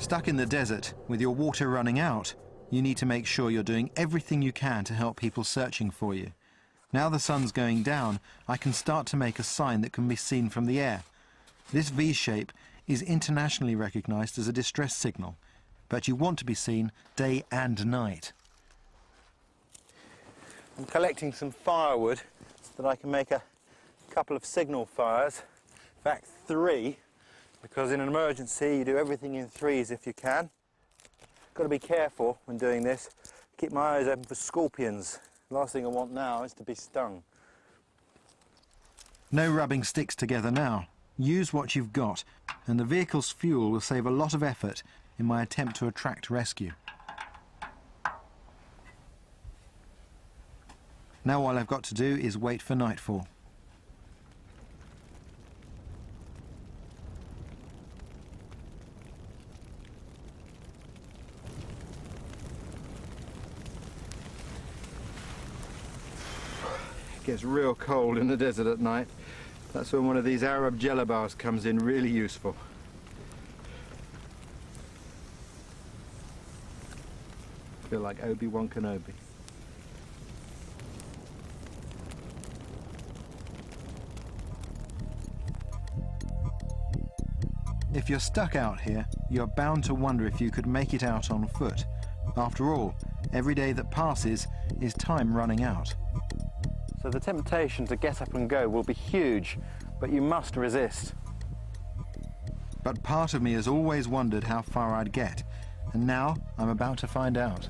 Stuck in the desert, with your water running out, you need to make sure you're doing everything you can to help people searching for you. Now the sun's going down, I can start to make a sign that can be seen from the air. This V shape is internationally recognized as a distress signal, but you want to be seen day and night. I'm collecting some firewood so that I can make a couple of signal fires, in fact 3, because in an emergency you do everything in 3s if you can. Got to be careful when doing this, keep my eyes open for scorpions. Last thing I want now is to be stung. No rubbing sticks together now. Use what you've got, and the vehicle's fuel will save a lot of effort in my attempt to attract rescue. Now all I've got to do is wait for nightfall. It gets real cold in the desert at night. That's when one of these Arab jello bars comes in really useful. I feel like Obi-Wan Kenobi. If you're stuck out here, you're bound to wonder if you could make it out on foot. After all, every day that passes is time running out. So the temptation to get up and go will be huge, but you must resist. But part of me has always wondered how far I'd get, and now I'm about to find out.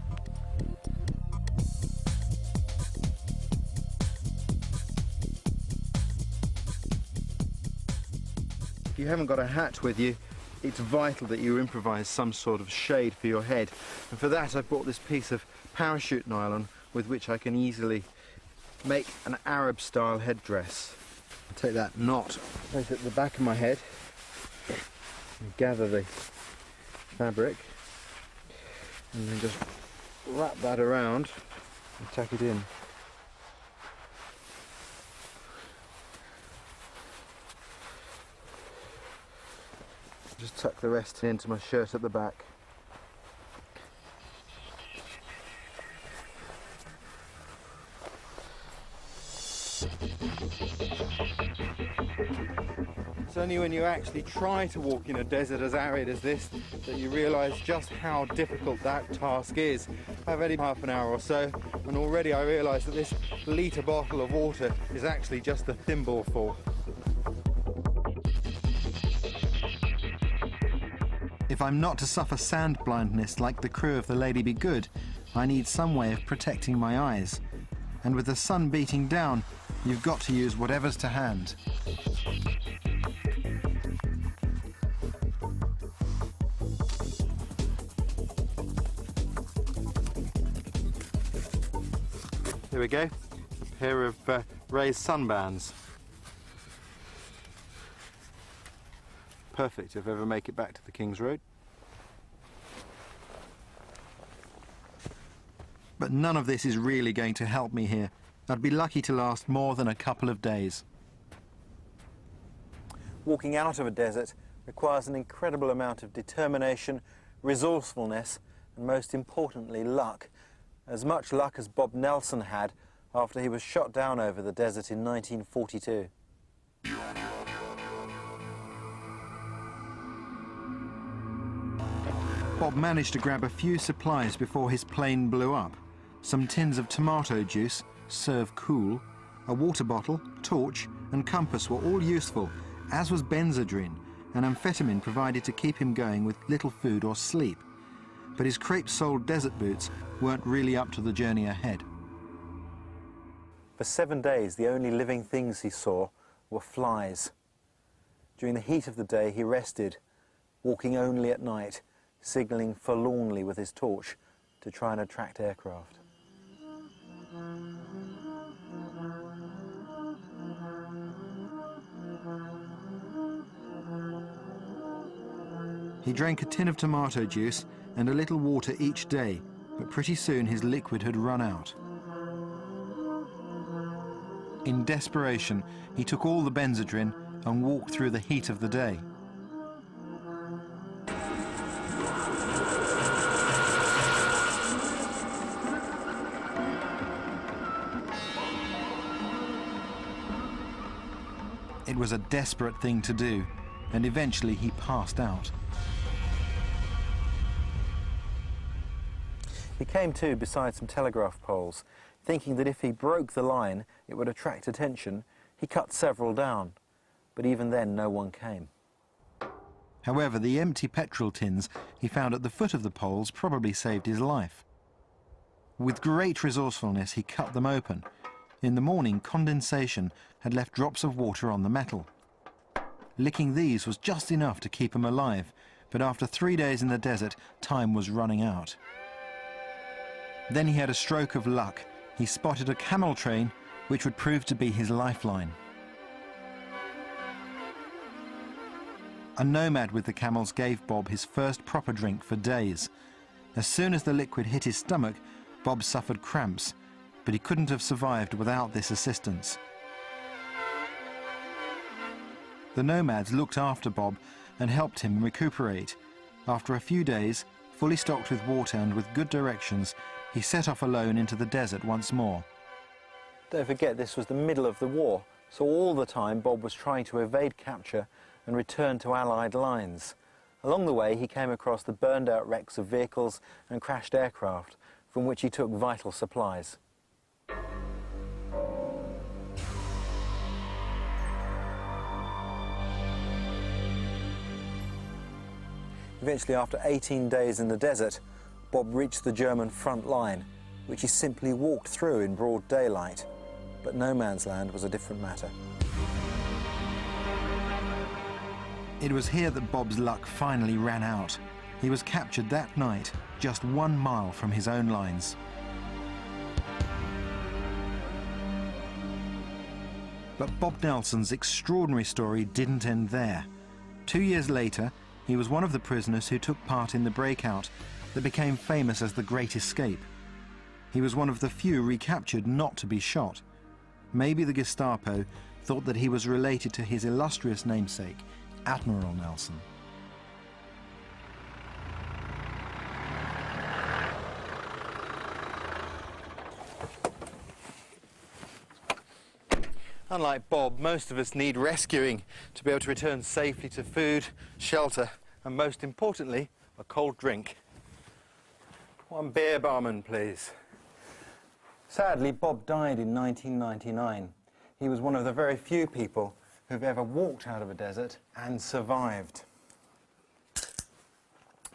If you haven't got a hat with you, it's vital that you improvise some sort of shade for your head. And for that I've bought this piece of parachute nylon with which I can easily make an Arab-style headdress. I'll take that knot, place it at the back of my head, and gather the fabric, and then just wrap that around and tuck it in. Just tuck the rest into my shirt at the back. It's only when you actually try to walk in a desert as arid as this that you realise just how difficult that task is. I've only half an hour or so, and already I realise that this litre bottle of water is actually just a thimble full. If I'm not to suffer sand blindness like the crew of the Lady Be Good, I need some way of protecting my eyes. And with the sun beating down, you've got to use whatever's to hand. Here we go, a pair of raised sunbands. Perfect if I ever make it back to the King's Road. But none of this is really going to help me here. I'd be lucky to last more than a couple of days. Walking out of a desert requires an incredible amount of determination, resourcefulness, and most importantly, luck. As much luck as Bob Nelson had after he was shot down over the desert in 1942. Bob managed to grab a few supplies before his plane blew up. Some tins of tomato juice, serve cool, a water bottle, torch and compass were all useful, as was Benzedrine, an amphetamine provided to keep him going with little food or sleep. But his crepe-soled desert boots weren't really up to the journey ahead. For 7 days, the only living things he saw were flies. During the heat of the day, he rested, walking only at night, signalling forlornly with his torch to try and attract aircraft. He drank a tin of tomato juice and a little water each day, but pretty soon his liquid had run out. In desperation, he took all the Benzedrine and walked through the heat of the day. It was a desperate thing to do, and eventually he passed out. He came to beside some telegraph poles, thinking that if he broke the line, it would attract attention. He cut several down, but even then no one came. However, the empty petrol tins he found at the foot of the poles probably saved his life. With great resourcefulness, he cut them open. In the morning, condensation had left drops of water on the metal. Licking these was just enough to keep him alive, but after 3 days in the desert, time was running out. Then he had a stroke of luck. He spotted a camel train, which would prove to be his lifeline. A nomad with the camels gave Bob his first proper drink for days. As soon as the liquid hit his stomach, Bob suffered cramps, but he couldn't have survived without this assistance. The nomads looked after Bob and helped him recuperate. After a few days, fully stocked with water and with good directions, he set off alone into the desert once more. Don't forget, this was the middle of the war, so all the time Bob was trying to evade capture and return to Allied lines. Along the way, he came across the burned-out wrecks of vehicles and crashed aircraft, from which he took vital supplies. Eventually, after 18 days in the desert, Bob reached the German front line, which he simply walked through in broad daylight. But no man's land was a different matter. It was here that Bob's luck finally ran out. He was captured that night, just 1 mile from his own lines. But Bob Nelson's extraordinary story didn't end there. 2 years later, he was one of the prisoners who took part in the breakout that became famous as the Great Escape. He was one of the few recaptured not to be shot. Maybe the Gestapo thought that he was related to his illustrious namesake, Admiral Nelson. Unlike Bob, most of us need rescuing to be able to return safely to food, shelter, and most importantly, a cold drink. 1 beer, barman, please. Sadly, Bob died in 1999. He was one of the very few people who've ever walked out of a desert and survived.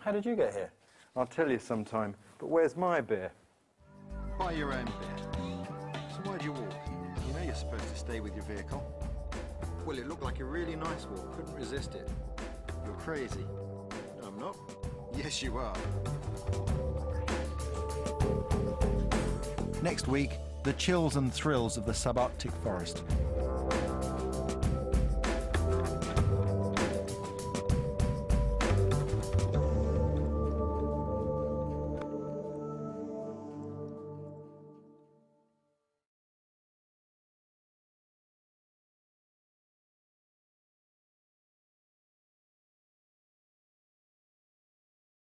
How did you get here? I'll tell you sometime, but where's my beer? Buy your own beer. So why'd you walk? You know you're supposed to stay with your vehicle. Well, it looked like a really nice walk. Couldn't resist it. You're crazy. No, I'm not. Yes, you are. Next week, the chills and thrills of the subarctic forest.